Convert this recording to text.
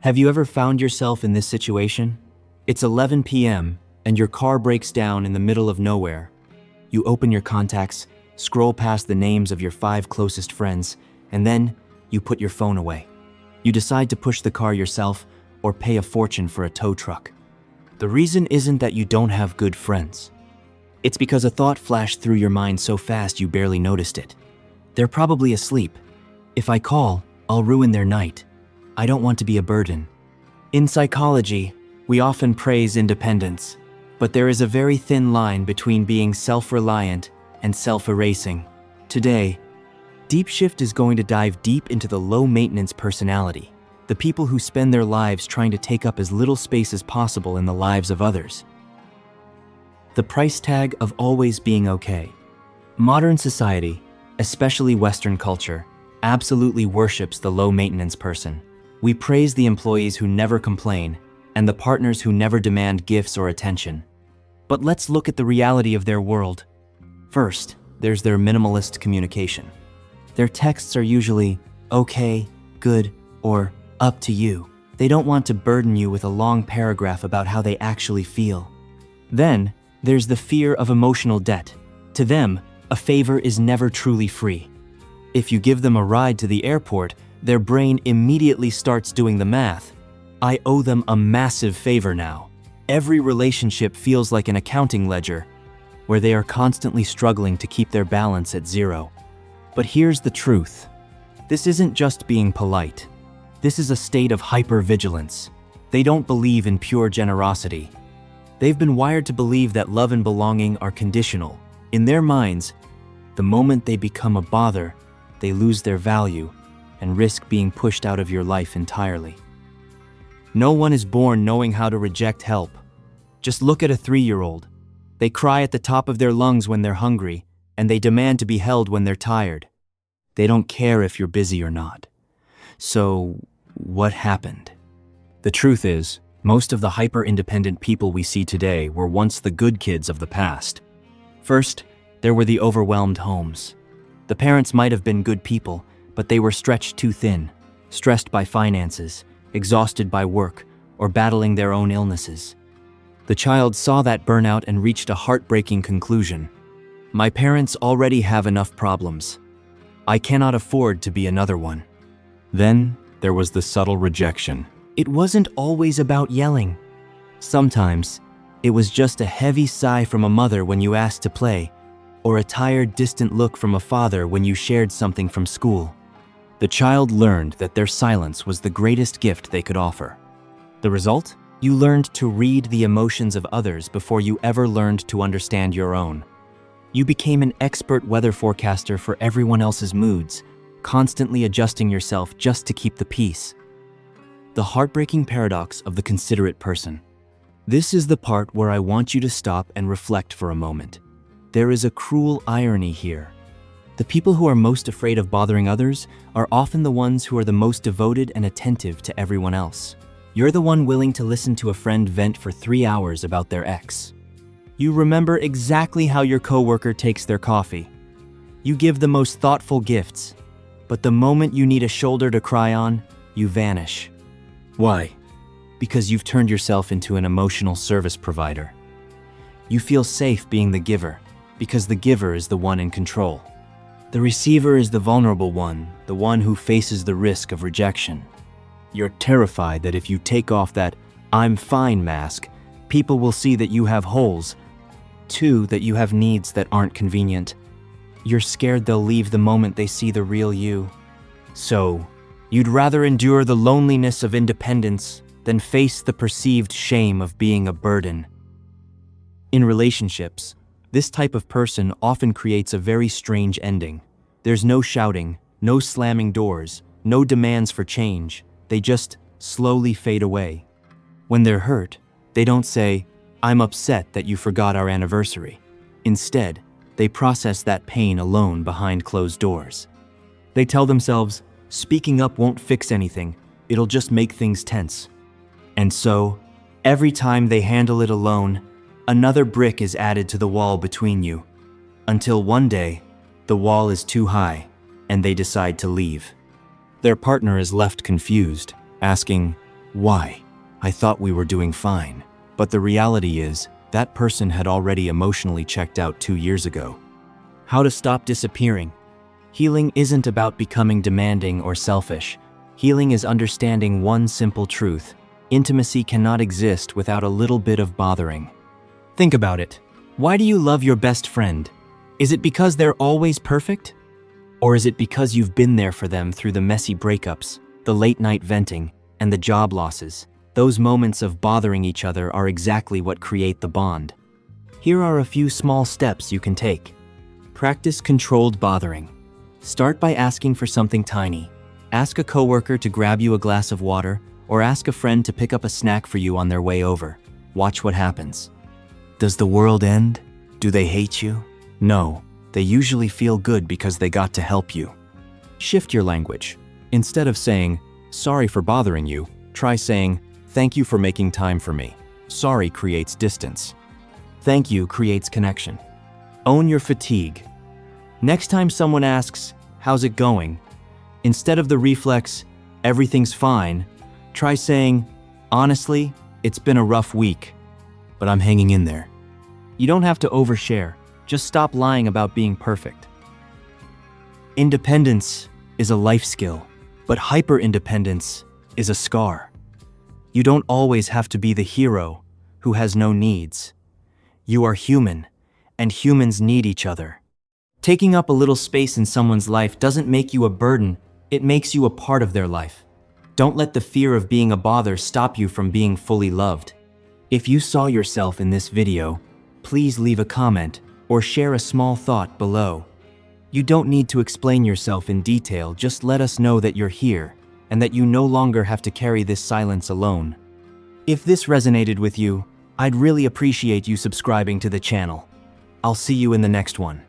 Have you ever found yourself in this situation? It's 11 p.m. and your car breaks down in the middle of nowhere. You open your contacts, scroll past the names of your 5 closest friends, and then you put your phone away. You decide to push the car yourself or pay a fortune for a tow truck. The reason isn't that you don't have good friends. It's because a thought flashed through your mind so fast you barely noticed it. They're probably asleep. If I call, I'll ruin their night. I don't want to be a burden. In psychology, we often praise independence, but there is a very thin line between being self-reliant and self-erasing. Today, DeepShift is going to dive deep into the low-maintenance personality, the people who spend their lives trying to take up as little space as possible in the lives of others. The price tag of always being okay. Modern society, especially Western culture, absolutely worships the low-maintenance person. We praise the employees who never complain and the partners who never demand gifts or attention. But let's look at the reality of their world. First, there's their minimalist communication. Their texts are usually okay, good, or up to you. They don't want to burden you with a long paragraph about how they actually feel. Then, there's the fear of emotional debt. To them, a favor is never truly free. If you give them a ride to the airport, their brain immediately starts doing the math. I owe them a massive favor now. Every relationship feels like an accounting ledger, where they are constantly struggling to keep their balance at zero. But here's the truth. This isn't just being polite. This is a state of hyper-vigilance. They don't believe in pure generosity. They've been wired to believe that love and belonging are conditional. In their minds, the moment they become a bother, they lose their value and risk being pushed out of your life entirely. No one is born knowing how to reject help. Just look at a 3-year-old. They cry at the top of their lungs when they're hungry, and they demand to be held when they're tired. They don't care if you're busy or not. So, what happened? The truth is, most of the hyper-independent people we see today were once the good kids of the past. First, there were the overwhelmed homes. The parents might have been good people, but they were stretched too thin, stressed by finances, exhausted by work, or battling their own illnesses. The child saw that burnout and reached a heartbreaking conclusion. My parents already have enough problems. I cannot afford to be another one. Then there was the subtle rejection. It wasn't always about yelling. Sometimes, it was just a heavy sigh from a mother when you asked to play, or a tired, distant look from a father when you shared something from school. The child learned that their silence was the greatest gift they could offer. The result? You learned to read the emotions of others before you ever learned to understand your own. You became an expert weather forecaster for everyone else's moods, constantly adjusting yourself just to keep the peace. The heartbreaking paradox of the considerate person. This is the part where I want you to stop and reflect for a moment. There is a cruel irony here. The people who are most afraid of bothering others are often the ones who are the most devoted and attentive to everyone else. You're the one willing to listen to a friend vent for 3 hours about their ex. You remember exactly how your coworker takes their coffee. You give the most thoughtful gifts, but the moment you need a shoulder to cry on, you vanish. Why? Because you've turned yourself into an emotional service provider. You feel safe being the giver, because the giver is the one in control. The receiver is the vulnerable one, the one who faces the risk of rejection. You're terrified that if you take off that "I'm fine" mask, people will see that you have holes. 2, that you have needs that aren't convenient. You're scared they'll leave the moment they see the real you. So, you'd rather endure the loneliness of independence than face the perceived shame of being a burden. In relationships, this type of person often creates a very strange ending. There's no shouting, no slamming doors, no demands for change. They just slowly fade away. When they're hurt, they don't say, "I'm upset that you forgot our anniversary." Instead, they process that pain alone behind closed doors. They tell themselves, speaking up won't fix anything, it'll just make things tense. And so, every time they handle it alone, another brick is added to the wall between you, until one day, the wall is too high, and they decide to leave. Their partner is left confused, asking, Why? I thought we were doing fine. But the reality is, that person had already emotionally checked out 2 years ago. How to stop disappearing. Healing isn't about becoming demanding or selfish. Healing is understanding one simple truth. Intimacy cannot exist without a little bit of bothering. Think about it. Why do you love your best friend? Is it because they're always perfect? Or is it because you've been there for them through the messy breakups, the late-night venting, and the job losses? Those moments of bothering each other are exactly what create the bond. Here are a few small steps you can take. Practice controlled bothering. Start by asking for something tiny. Ask a coworker to grab you a glass of water, or ask a friend to pick up a snack for you on their way over. Watch what happens. Does the world end? Do they hate you? No, they usually feel good because they got to help you. Shift your language. Instead of saying, "Sorry for bothering you," try saying, "Thank you for making time for me." Sorry creates distance. Thank you creates connection. Own your fatigue. Next time someone asks, "How's it going?" instead of the reflex, "Everything's fine," try saying, "Honestly, it's been a rough week, but I'm hanging in there." You don't have to overshare. Just stop lying about being perfect. Independence is a life skill, but hyper-independence is a scar. You don't always have to be the hero who has no needs. You are human, and humans need each other. Taking up a little space in someone's life doesn't make you a burden, it makes you a part of their life. Don't let the fear of being a bother stop you from being fully loved. If you saw yourself in this video, please leave a comment or share a small thought below. You don't need to explain yourself in detail, just let us know that you're here and that you no longer have to carry this silence alone. If this resonated with you, I'd really appreciate you subscribing to the channel. I'll see you in the next one.